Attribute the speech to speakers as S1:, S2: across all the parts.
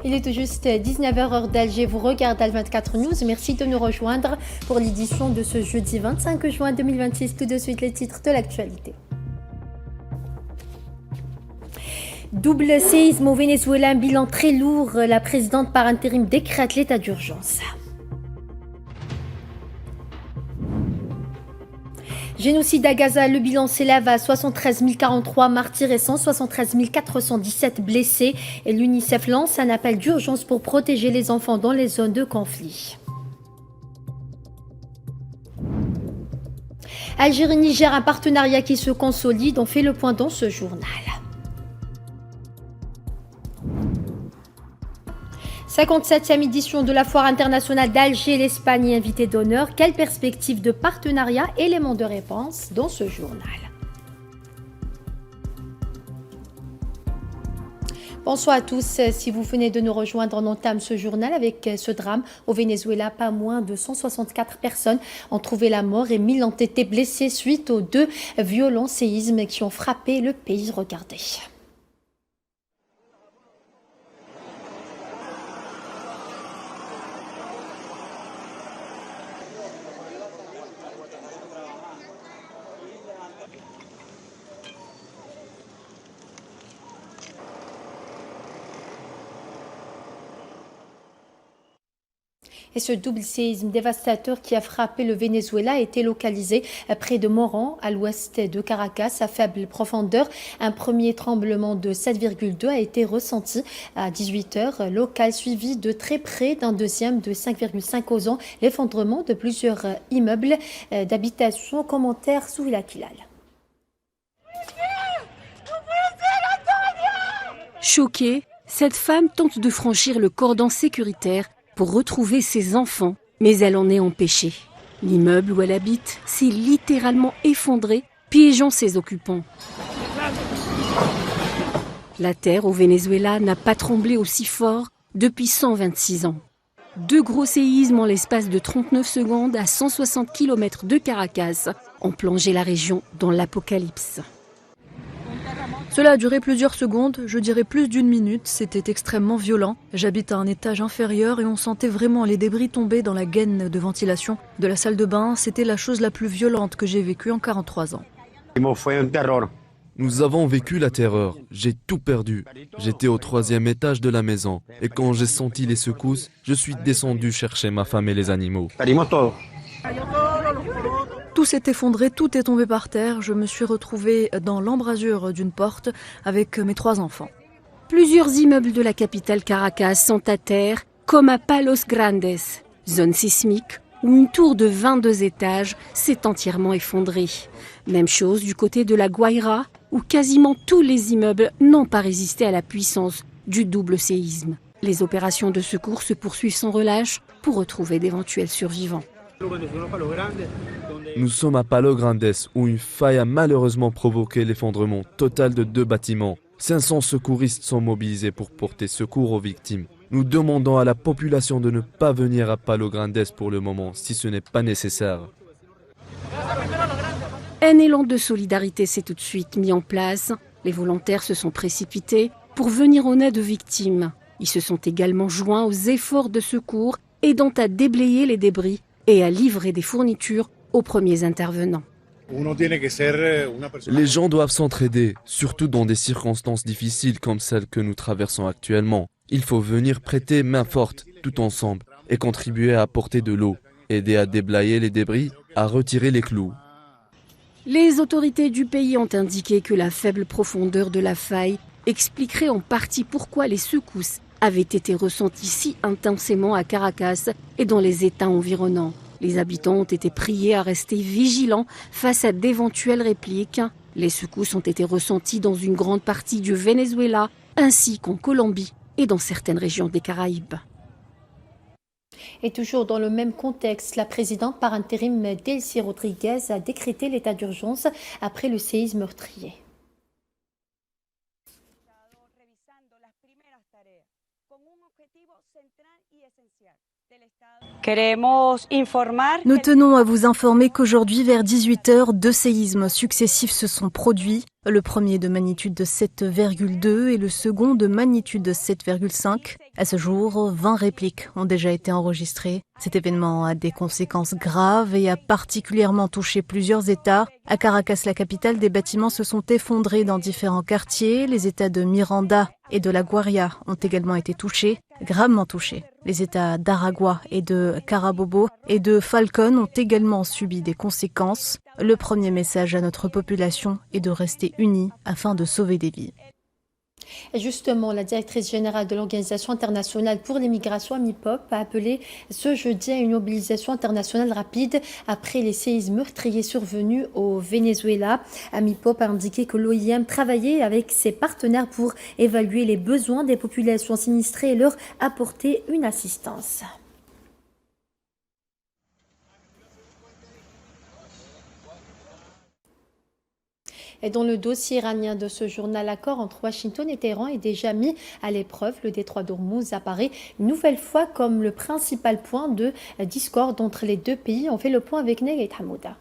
S1: Il est tout juste 19h heure d'Alger, vous regardez Al24 News. Merci de nous rejoindre pour l'édition de ce jeudi 25 juin 2026. Tout de suite les titres de l'actualité. Double séisme au Venezuela, un bilan très lourd. La présidente par intérim décrète l'état d'urgence. Génocide à Gaza, le bilan s'élève à 73 043 martyrs et 173 417 blessés. Et l'UNICEF lance un appel d'urgence pour protéger les enfants dans les zones de conflit. Algérie-Niger, un partenariat qui se consolide. On fait le point dans ce journal. 57e édition de la Foire internationale d'Alger, l'Espagne est invitée d'honneur. Quelle perspective de partenariat? Éléments de réponse dans ce journal. Bonsoir à tous. Si vous venez de nous rejoindre, on entame ce journal avec ce drame. Au Venezuela, pas moins de 164 personnes ont trouvé la mort et 1000 ont été blessés suite aux 2 violents séismes qui ont frappé le pays. Regardez. Et ce double séisme dévastateur qui a frappé le Venezuela a été localisé près de Morón, à l'ouest de Caracas, à faible profondeur. Un premier tremblement de 7,2 a été ressenti à 18h local, suivi de très près d'un deuxième de 5,5 causant l'effondrement de plusieurs immeubles d'habitation. Commentaire sous la Kilal.
S2: Choquée, cette femme tente de franchir le cordon sécuritaire pour retrouver ses enfants, mais elle en est empêchée. L'immeuble où elle habite s'est littéralement effondré, piégeant ses occupants. La terre au Venezuela n'a pas tremblé aussi fort depuis 126 ans. 2 gros séismes en l'espace de 39 secondes à 160 km de Caracas ont plongé la région dans l'apocalypse.
S3: Cela a duré plusieurs secondes, je dirais plus d'1 minute, c'était extrêmement violent. J'habite à un étage inférieur et on sentait vraiment les débris tomber dans la gaine de ventilation de la salle de bain. C'était la chose la plus violente que j'ai vécue en 43 ans.
S4: Nous avons vécu la terreur, j'ai tout perdu. J'étais au 3e étage de la maison et quand j'ai senti les secousses, je suis descendu chercher ma femme et les animaux.
S3: Tout s'est effondré, tout est tombé par terre. Je me suis retrouvée dans l'embrasure d'une porte avec mes 3 enfants.
S2: Plusieurs immeubles de la capitale Caracas sont à terre, comme à Palos Grandes, zone sismique où une tour de 22 étages s'est entièrement effondrée. Même chose du côté de la Guaira, où quasiment tous les immeubles n'ont pas résisté à la puissance du double séisme. Les opérations de secours se poursuivent sans relâche pour retrouver d'éventuels survivants.
S4: Nous sommes à Palos Grandes où une faille a malheureusement provoqué l'effondrement total de 2 bâtiments. 500 secouristes sont mobilisés pour porter secours aux victimes. Nous demandons à la population de ne pas venir à Palos Grandes pour le moment si ce n'est pas nécessaire.
S2: Un élan de solidarité s'est tout de suite mis en place. Les volontaires se sont précipités pour venir en aide aux victimes. Ils se sont également joints aux efforts de secours, aidant à déblayer les débris et à livrer des fournitures aux premiers intervenants.
S4: Les gens doivent s'entraider, surtout dans des circonstances difficiles comme celles que nous traversons actuellement. Il faut venir prêter main forte, tout ensemble, et contribuer à apporter de l'eau, aider à déblayer les débris, à retirer les clous.
S2: Les autorités du pays ont indiqué que la faible profondeur de la faille expliquerait en partie pourquoi les secousses avaient été ressenties si intensément à Caracas et dans les États environnants. Les habitants ont été priés à rester vigilants face à d'éventuelles répliques. Les secousses ont été ressenties dans une grande partie du Venezuela, ainsi qu'en Colombie et dans certaines régions des Caraïbes.
S1: Et toujours dans le même contexte, la présidente par intérim Delcy Rodriguez a décrété l'état d'urgence après le séisme meurtrier.
S3: Nous tenons à vous informer qu'aujourd'hui, vers 18h, 2 séismes successifs se sont produits. Le premier de magnitude de 7,2 et le second de magnitude de 7,5. À ce jour, 20 répliques ont déjà été enregistrées. Cet événement a des conséquences graves et a particulièrement touché plusieurs États. À Caracas, la capitale, des bâtiments se sont effondrés dans différents quartiers. Les États de Miranda et de La Guaria ont également été touchés, gravement touchés. Les États d'Aragua et de Carabobo et de Falcón ont également subi des conséquences. Le premier message à notre population est de rester unis afin de sauver des vies.
S1: Et justement, la directrice générale de l'Organisation internationale pour les migrations, AMIPOP, a appelé ce jeudi à une mobilisation internationale rapide après les séismes meurtriers survenus au Venezuela. AMIPOP a indiqué que l'OIM travaillait avec ses partenaires pour évaluer les besoins des populations sinistrées et leur apporter une assistance. Et dans le dossier iranien de ce journal, l'accord entre Washington et Téhéran est déjà mis à l'épreuve. Le détroit d'Ormuz apparaît une nouvelle fois comme le principal point de discorde entre les deux pays. On fait le point avec Negait Hamouda.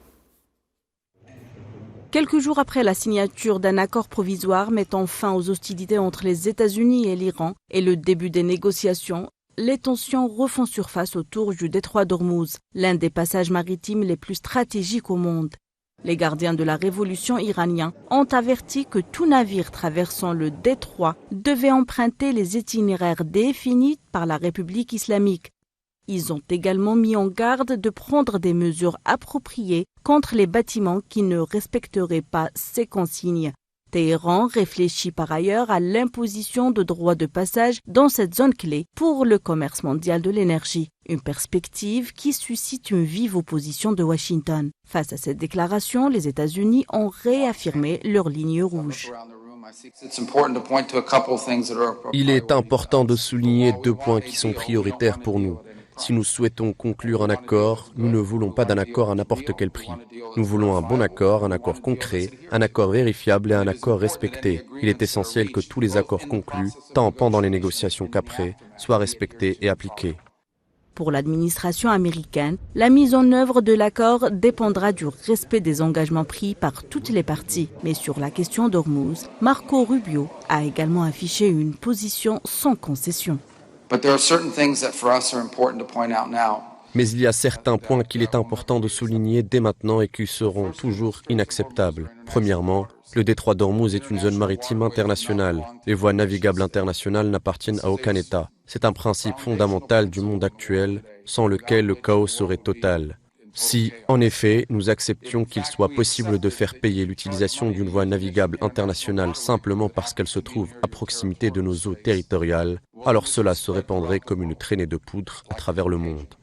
S5: Quelques jours après la signature d'un accord provisoire mettant fin aux hostilités entre les États-Unis et l'Iran et le début des négociations, les tensions refont surface autour du détroit d'Ormuz, l'un des passages maritimes les plus stratégiques au monde. Les gardiens de la révolution iranienne ont averti que tout navire traversant le détroit devait emprunter les itinéraires définis par la République islamique. Ils ont également mis en garde de prendre des mesures appropriées contre les bâtiments qui ne respecteraient pas ces consignes. Téhéran réfléchit par ailleurs à l'imposition de droits de passage dans cette zone clé pour le commerce mondial de l'énergie, une perspective qui suscite une vive opposition de Washington. Face à cette déclaration, les États-Unis ont réaffirmé leur ligne rouge.
S6: Il est important de souligner 2 points qui sont prioritaires pour nous. Si nous souhaitons conclure un accord, nous ne voulons pas d'un accord à n'importe quel prix. Nous voulons un bon accord, un accord concret, un accord vérifiable et un accord respecté. Il est essentiel que tous les accords conclus, tant pendant les négociations qu'après, soient respectés et appliqués.
S5: Pour l'administration américaine, la mise en œuvre de l'accord dépendra du respect des engagements pris par toutes les parties. Mais sur la question d'Ormuz, Marco Rubio a également affiché une position sans concession.
S6: Mais il y a certains points qu'il est important de souligner dès maintenant et qui seront toujours inacceptables. Premièrement, le détroit d'Ormuz est une zone maritime internationale. Les voies navigables internationales n'appartiennent à aucun État. C'est un principe fondamental du monde actuel, sans lequel le chaos serait total. Si, en effet, nous acceptions qu'il soit possible de faire payer l'utilisation d'une voie navigable internationale simplement parce qu'elle se trouve à proximité de nos eaux territoriales, alors cela se répandrait comme une traînée de poudre à travers le monde.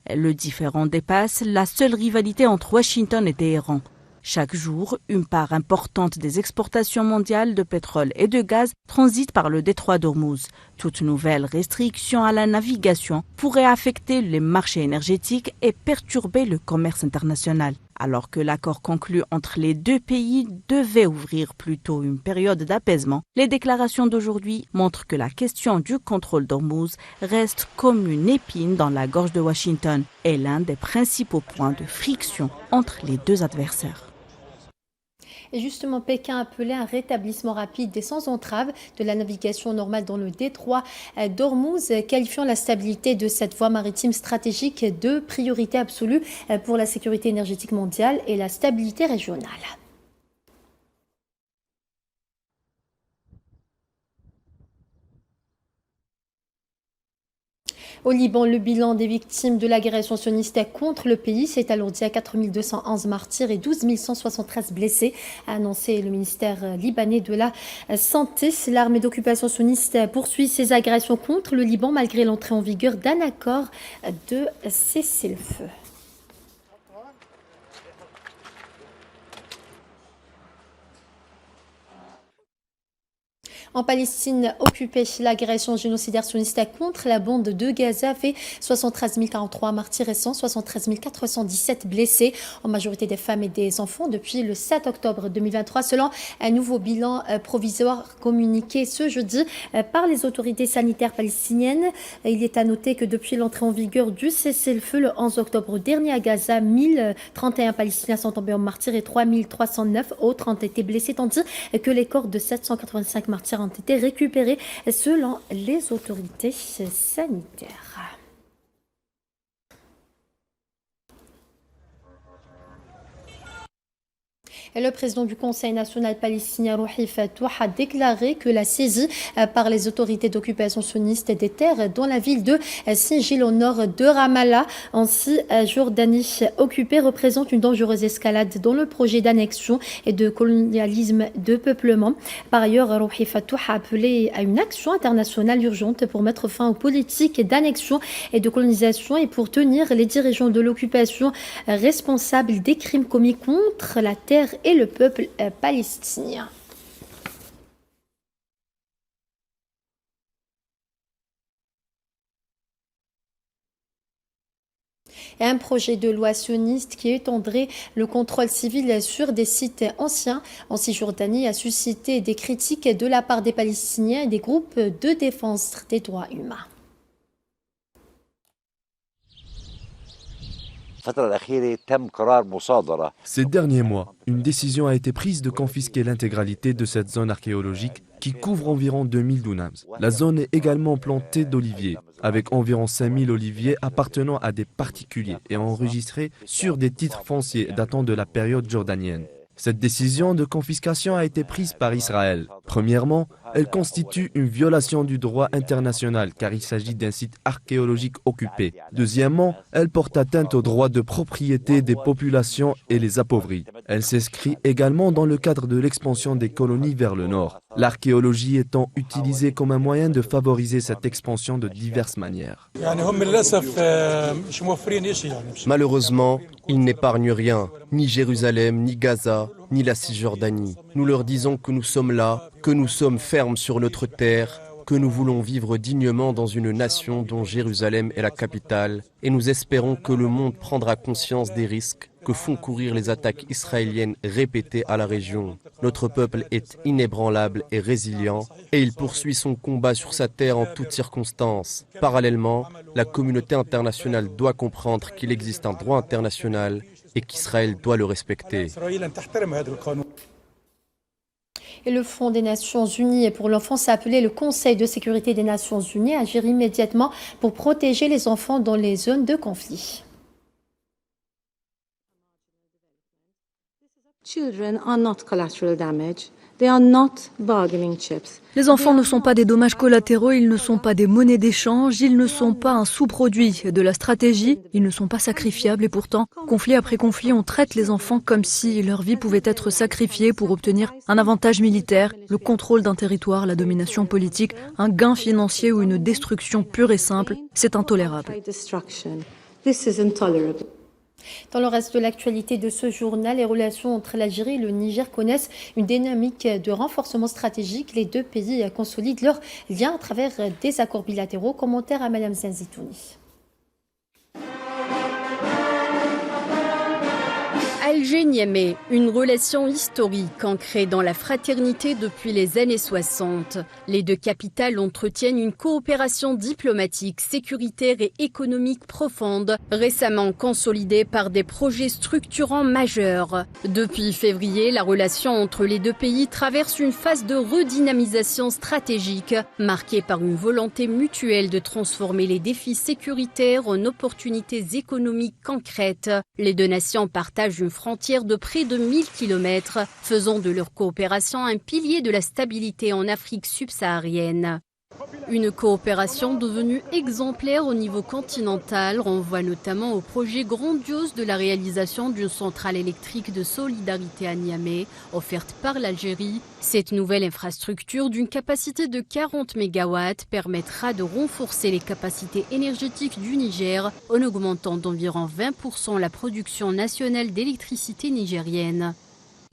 S5: Le différend dépasse la seule rivalité entre Washington et Téhéran. Chaque jour, une part importante des exportations mondiales de pétrole et de gaz transite par le détroit d'Ormuz. Toute nouvelle restriction à la navigation pourrait affecter les marchés énergétiques et perturber le commerce international. Alors que l'accord conclu entre les deux pays devait ouvrir plutôt une période d'apaisement, les déclarations d'aujourd'hui montrent que la question du contrôle d'Ormuz reste comme une épine dans la gorge de Washington et l'un des principaux points de friction entre les deux adversaires.
S1: Et justement, Pékin a appelé un rétablissement rapide et sans entrave de la navigation normale dans le détroit d'Ormuz, qualifiant la stabilité de cette voie maritime stratégique de priorité absolue pour la sécurité énergétique mondiale et la stabilité régionale. Au Liban, le bilan des victimes de l'agression sioniste contre le pays s'est alourdi à 4 211 martyrs et 12 173 blessés, a annoncé le ministère libanais de la Santé. L'armée d'occupation sioniste poursuit ses agressions contre le Liban malgré l'entrée en vigueur d'un accord de cessez-le-feu. En Palestine occupée, l'agression génocidaire sioniste contre la bande de Gaza fait 73 043 martyrs et 173 417 blessés, en majorité des femmes et des enfants, depuis le 7 octobre 2023, selon un nouveau bilan provisoire communiqué ce jeudi par les autorités sanitaires palestiniennes. Il est à noter que depuis l'entrée en vigueur du cessez-le-feu le 11 octobre dernier à Gaza, 1031 Palestiniens sont tombés en martyrs et 3309 autres ont été blessés, tandis que les corps de 785 martyrs ont été récupérés selon les autorités sanitaires. Le président du Conseil national palestinien, Rouhi Fatouh, a déclaré que la saisie par les autorités d'occupation sioniste des terres dans la ville de Singil au nord de Ramallah, en Cisjordanie occupée, représente une dangereuse escalade dans le projet d'annexion et de colonialisme de peuplement. Par ailleurs, Rouhi Fatouh a appelé à une action internationale urgente pour mettre fin aux politiques d'annexion et de colonisation et pour tenir les dirigeants de l'occupation responsables des crimes commis contre la terre et le peuple palestinien. Et un projet de loi sioniste qui étendrait le contrôle civil sur des sites anciens en Cisjordanie a suscité des critiques de la part des Palestiniens et des groupes de défense des droits humains.
S4: Ces derniers mois, une décision a été prise de confisquer l'intégralité de cette zone archéologique qui couvre environ 2000 dunams. La zone est également plantée d'oliviers, avec environ 5000 oliviers appartenant à des particuliers et enregistrés sur des titres fonciers datant de la période jordanienne. Cette décision de confiscation a été prise par Israël. Premièrement, elle constitue une violation du droit international car il s'agit d'un site archéologique occupé. Deuxièmement, elle porte atteinte aux droits de propriété des populations et les appauvrit. Elle s'inscrit également dans le cadre de l'expansion des colonies vers le nord, l'archéologie étant utilisée comme un moyen de favoriser cette expansion de diverses manières.
S6: Malheureusement, ils n'épargnent rien, ni Jérusalem, ni Gaza, ni la Cisjordanie. Nous leur disons que nous sommes là, que nous sommes fermes sur notre terre, que nous voulons vivre dignement dans une nation dont Jérusalem est la capitale, et nous espérons que le monde prendra conscience des risques que font courir les attaques israéliennes répétées à la région. Notre peuple est inébranlable et résilient, et il poursuit son combat sur sa terre en toutes circonstances. Parallèlement, la communauté internationale doit comprendre qu'il existe un droit international et qu'Israël doit le respecter.
S1: Et le Fonds des Nations Unies pour l'enfance a appelé le Conseil de sécurité des Nations Unies à agir immédiatement pour protéger les enfants dans les zones de conflit.
S7: Children are not collateral damage. They are not bargaining chips.
S3: Les enfants ne sont pas des dommages collatéraux, ils ne sont pas des monnaies d'échange, ils ne sont pas un sous-produit de la stratégie, ils ne sont pas sacrifiables et pourtant, conflit après conflit, on traite les enfants comme si leur vie pouvait être sacrifiée pour obtenir un avantage militaire, le contrôle d'un territoire, la domination politique, un gain financier ou une destruction pure et simple. C'est intolérable.
S7: This is intolerable.
S1: Dans le reste de l'actualité de ce journal, les relations entre l'Algérie et le Niger connaissent une dynamique de renforcement stratégique. Les deux pays consolident leurs liens à travers des accords bilatéraux. Commentaire à Madame Zenzitouni.
S2: Alger-Niamey, une relation historique ancrée dans la fraternité depuis les années 60. Les deux capitales entretiennent une coopération diplomatique, sécuritaire et économique profonde, récemment consolidée par des projets structurants majeurs. Depuis février, la relation entre les deux pays traverse une phase de redynamisation stratégique, marquée par une volonté mutuelle de transformer les défis sécuritaires en opportunités économiques concrètes. Les deux nations partagent une frontière de près de 1000 km, faisant de leur coopération un pilier de la stabilité en Afrique subsaharienne. Une coopération devenue exemplaire au niveau continental renvoie notamment au projet grandiose de la réalisation d'une centrale électrique de solidarité à Niamey, offerte par l'Algérie. Cette nouvelle infrastructure d'une capacité de 40 MW permettra de renforcer les capacités énergétiques du Niger en augmentant d'environ 20% la production nationale d'électricité nigérienne.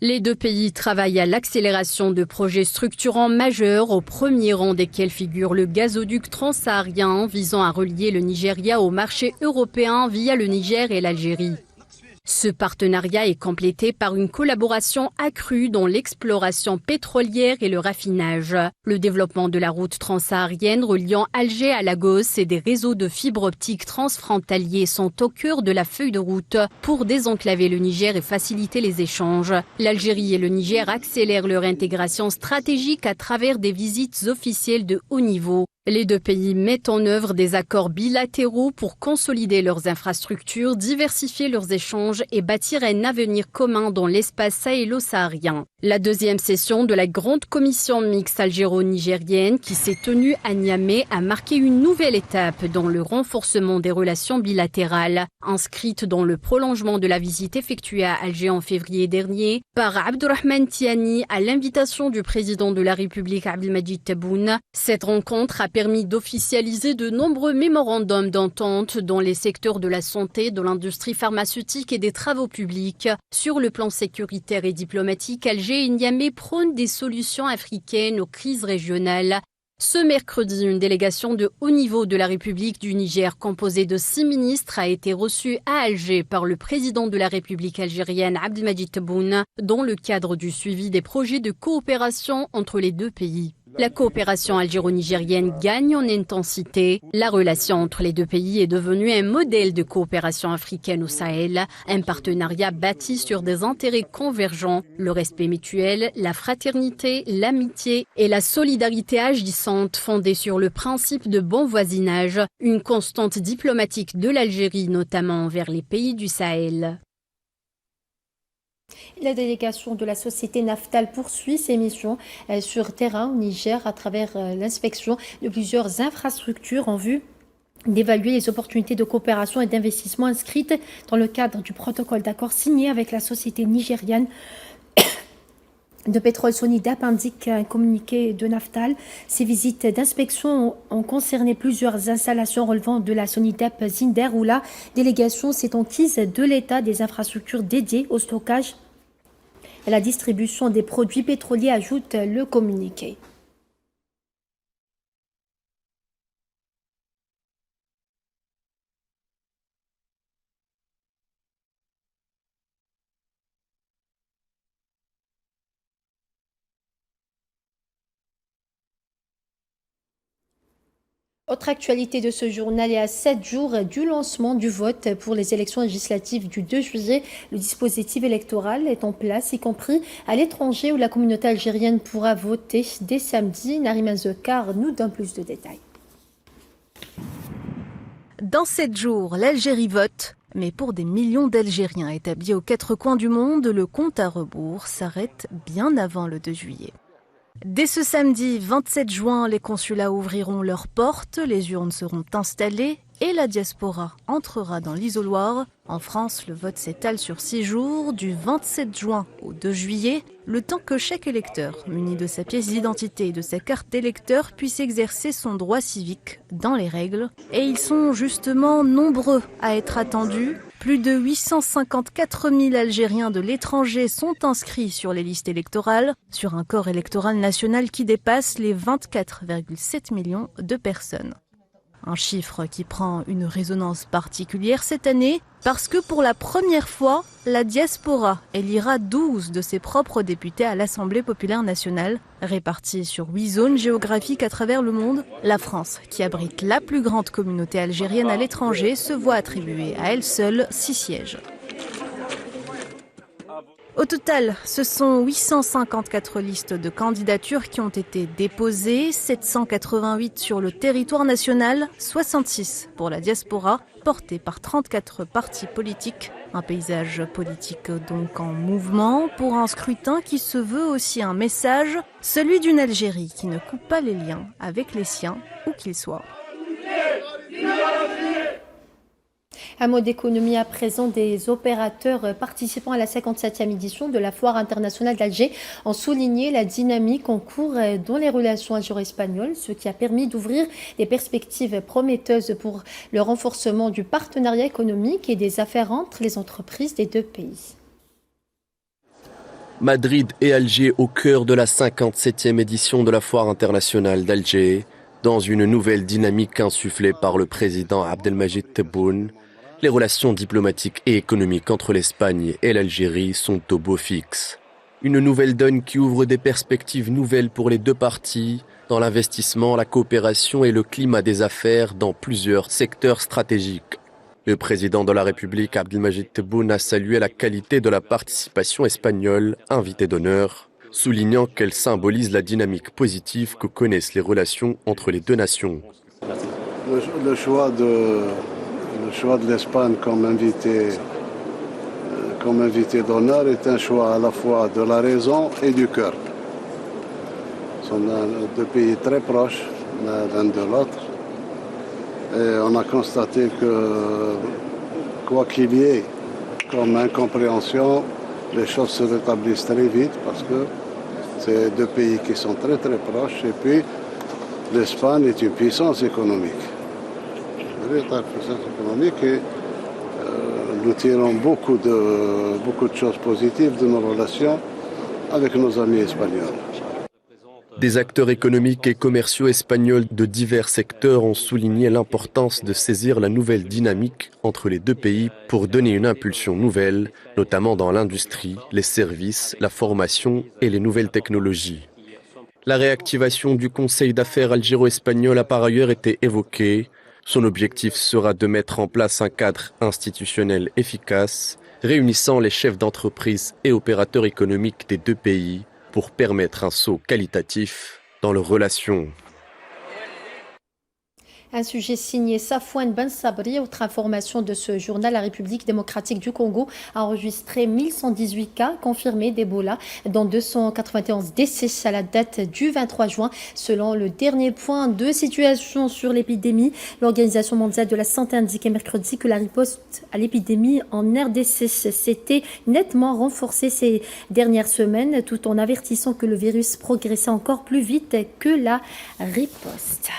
S2: Les deux pays travaillent à l'accélération de projets structurants majeurs, au premier rang desquels figure le gazoduc transsaharien visant à relier le Nigeria au marché européen via le Niger et l'Algérie. Ce partenariat est complété par une collaboration accrue dans l'exploration pétrolière et le raffinage. Le développement de la route transsaharienne reliant Alger à Lagos et des réseaux de fibres optiques transfrontaliers sont au cœur de la feuille de route pour désenclaver le Niger et faciliter les échanges. L'Algérie et le Niger accélèrent leur intégration stratégique à travers des visites officielles de haut niveau. Les deux pays mettent en œuvre des accords bilatéraux pour consolider leurs infrastructures, diversifier leurs échanges et bâtir un avenir commun dans l'espace sahélo-saharien. La deuxième session de la Grande Commission mixte algéro-nigérienne qui s'est tenue à Niamey a marqué une nouvelle étape dans le renforcement des relations bilatérales, inscrite dans le prolongement de la visite effectuée à Alger en février dernier par Abdourahmane Tiani à l'invitation du président de la République Abdelmadjid Tebboune. Cette rencontre a permis d'officialiser de nombreux mémorandums d'entente dans les secteurs de la santé, de l'industrie pharmaceutique et des travaux publics. Sur le plan sécuritaire et diplomatique, Alger et Niamey prônent des solutions africaines aux crises régionales. Ce mercredi, une délégation de haut niveau de la République du Niger composée de 6 ministres a été reçue à Alger par le président de la République algérienne Abdelmadjid Tebboune dans le cadre du suivi des projets de coopération entre les deux pays. La coopération algéro-nigérienne gagne en intensité. La relation entre les deux pays est devenue un modèle de coopération africaine au Sahel, un partenariat bâti sur des intérêts convergents, le respect mutuel, la fraternité, l'amitié et la solidarité agissante fondée sur le principe de bon voisinage, une constante diplomatique de l'Algérie notamment envers les pays du Sahel.
S1: La délégation de la société Naftal poursuit ses missions sur terrain au Niger à travers l'inspection de plusieurs infrastructures en vue d'évaluer les opportunités de coopération et d'investissement inscrites dans le cadre du protocole d'accord signé avec la société nigériane de pétrole Sonidap, indique un communiqué de Naftal. Ces visites d'inspection ont concerné plusieurs installations relevant de la Sonidap Zinder où la délégation s'est enquise de l'état des infrastructures dédiées au stockage et la distribution des produits pétroliers, ajoute le communiqué. Autre actualité de ce journal, et à 7 jours du lancement du vote pour les élections législatives du 2 juillet, le dispositif électoral est en place, y compris à l'étranger où la communauté algérienne pourra voter dès samedi. Narima Zekar nous donne plus de détails.
S3: Dans 7 jours, l'Algérie vote. Mais pour des millions d'Algériens établis aux 4 coins du monde, le compte à rebours s'arrête bien avant le 2 juillet. Dès ce samedi 27 juin, les consulats ouvriront leurs portes, les urnes seront installées et la diaspora entrera dans l'isoloir. En France, le vote s'étale sur 6 jours, du 27 juin au 2 juillet, le temps que chaque électeur, muni de sa pièce d'identité et de sa carte d'électeur, puisse exercer son droit civique dans les règles. Et ils sont justement nombreux à être attendus. Plus de 854 000 Algériens de l'étranger sont inscrits sur les listes électorales, sur un corps électoral national qui dépasse les 24,7 millions de personnes. Un chiffre qui prend une résonance particulière cette année parce que pour la première fois, la diaspora élira 12 de ses propres députés à l'Assemblée populaire nationale. Répartis sur 8 zones géographiques à travers le monde, la France, qui abrite la plus grande communauté algérienne à l'étranger, se voit attribuer à elle seule 6 sièges. Au total, ce sont 854 listes de candidatures qui ont été déposées, 788 sur le territoire national, 66 pour la diaspora, portée par 34 partis politiques. Un paysage politique donc en mouvement pour un scrutin qui se veut aussi un message, celui d'une Algérie qui ne coupe pas les liens avec les siens, où qu'ils soient.
S1: Un mot d'économie à présent. Des opérateurs participant à la 57e édition de la Foire internationale d'Alger ont souligné la dynamique en cours dans les relations algéro-espagnoles, ce qui a permis d'ouvrir des perspectives prometteuses pour le renforcement du partenariat économique et des affaires entre les entreprises des deux pays.
S6: Madrid et Alger au cœur de la 57e édition de la Foire internationale d'Alger, dans une nouvelle dynamique insufflée par le président Abdelmajid Tebboune. Les relations diplomatiques et économiques entre l'Espagne et l'Algérie sont au beau fixe. Une nouvelle donne qui ouvre des perspectives nouvelles pour les deux parties, dans l'investissement, la coopération et le climat des affaires dans plusieurs secteurs stratégiques. Le président de la République, Abdelmajid Tebboune, a salué la qualité de la participation espagnole, invitée d'honneur, soulignant qu'elle symbolise la dynamique positive que connaissent les relations entre les deux nations.
S8: Le choix de l'Espagne comme invité d'honneur est un choix à la fois de la raison et du cœur. Ce sont deux pays très proches l'un de l'autre. Et on a constaté que, quoi qu'il y ait comme incompréhension, les choses se rétablissent très vite parce que c'est deux pays qui sont très très proches. Et puis, l'Espagne est une puissance économique. Une véritable puissance économique et nous tirons beaucoup de choses positives de nos relations avec nos amis espagnols.
S6: Des acteurs économiques et commerciaux espagnols de divers secteurs ont souligné l'importance de saisir la nouvelle dynamique entre les deux pays pour donner une impulsion nouvelle, notamment dans l'industrie, les services, la formation et les nouvelles technologies. La réactivation du Conseil d'affaires algéro-espagnol a par ailleurs été évoquée. Son objectif sera de mettre en place un cadre institutionnel efficace, réunissant les chefs d'entreprise et opérateurs économiques des deux pays pour permettre un saut qualitatif dans leurs relations.
S1: Un sujet signé Safouane Ben Sabri. Autre information de ce journal, la République démocratique du Congo a enregistré 1118 cas confirmés d'Ebola, dont 291 décès à la date du 23 juin. Selon le dernier point de situation sur l'épidémie, l'Organisation mondiale de la santé indiquait mercredi que la riposte à l'épidémie en RDC s'était nettement renforcée ces dernières semaines, tout en avertissant que le virus progressait encore plus vite que la riposte.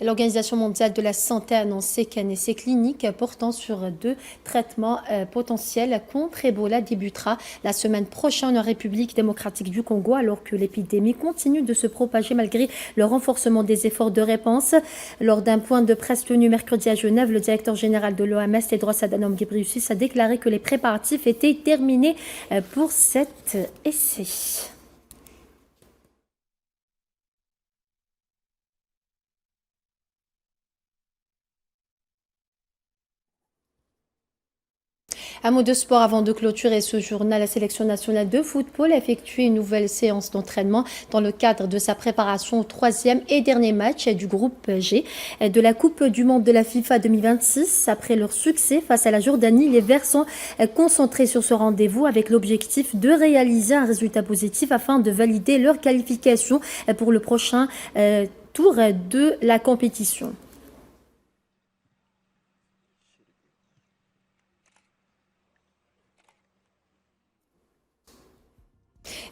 S1: L'Organisation mondiale de la santé a annoncé qu'un essai clinique portant sur 2 traitements potentiels contre Ebola débutera la semaine prochaine en République démocratique du Congo, alors que l'épidémie continue de se propager malgré le renforcement des efforts de réponse. Lors d'un point de presse tenu mercredi à Genève, le directeur général de l'OMS, Tedros Adhanom Ghebreyesus, a déclaré que les préparatifs étaient terminés pour cet essai. Un mot de sport avant de clôturer ce journal. La sélection nationale de football a effectué une nouvelle séance d'entraînement dans le cadre de sa préparation au 3e et dernier match du groupe G de la Coupe du Monde de la FIFA 2026. Après leur succès face à la Jordanie, les Verts sont concentrés sur ce rendez-vous avec l'objectif de réaliser un résultat positif afin de valider leur qualification pour le prochain tour de la compétition.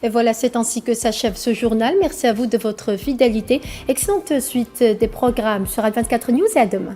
S1: Et voilà, c'est ainsi que s'achève ce journal. Merci à vous de votre fidélité. Excellente suite des programmes sur Ad24 News et à demain.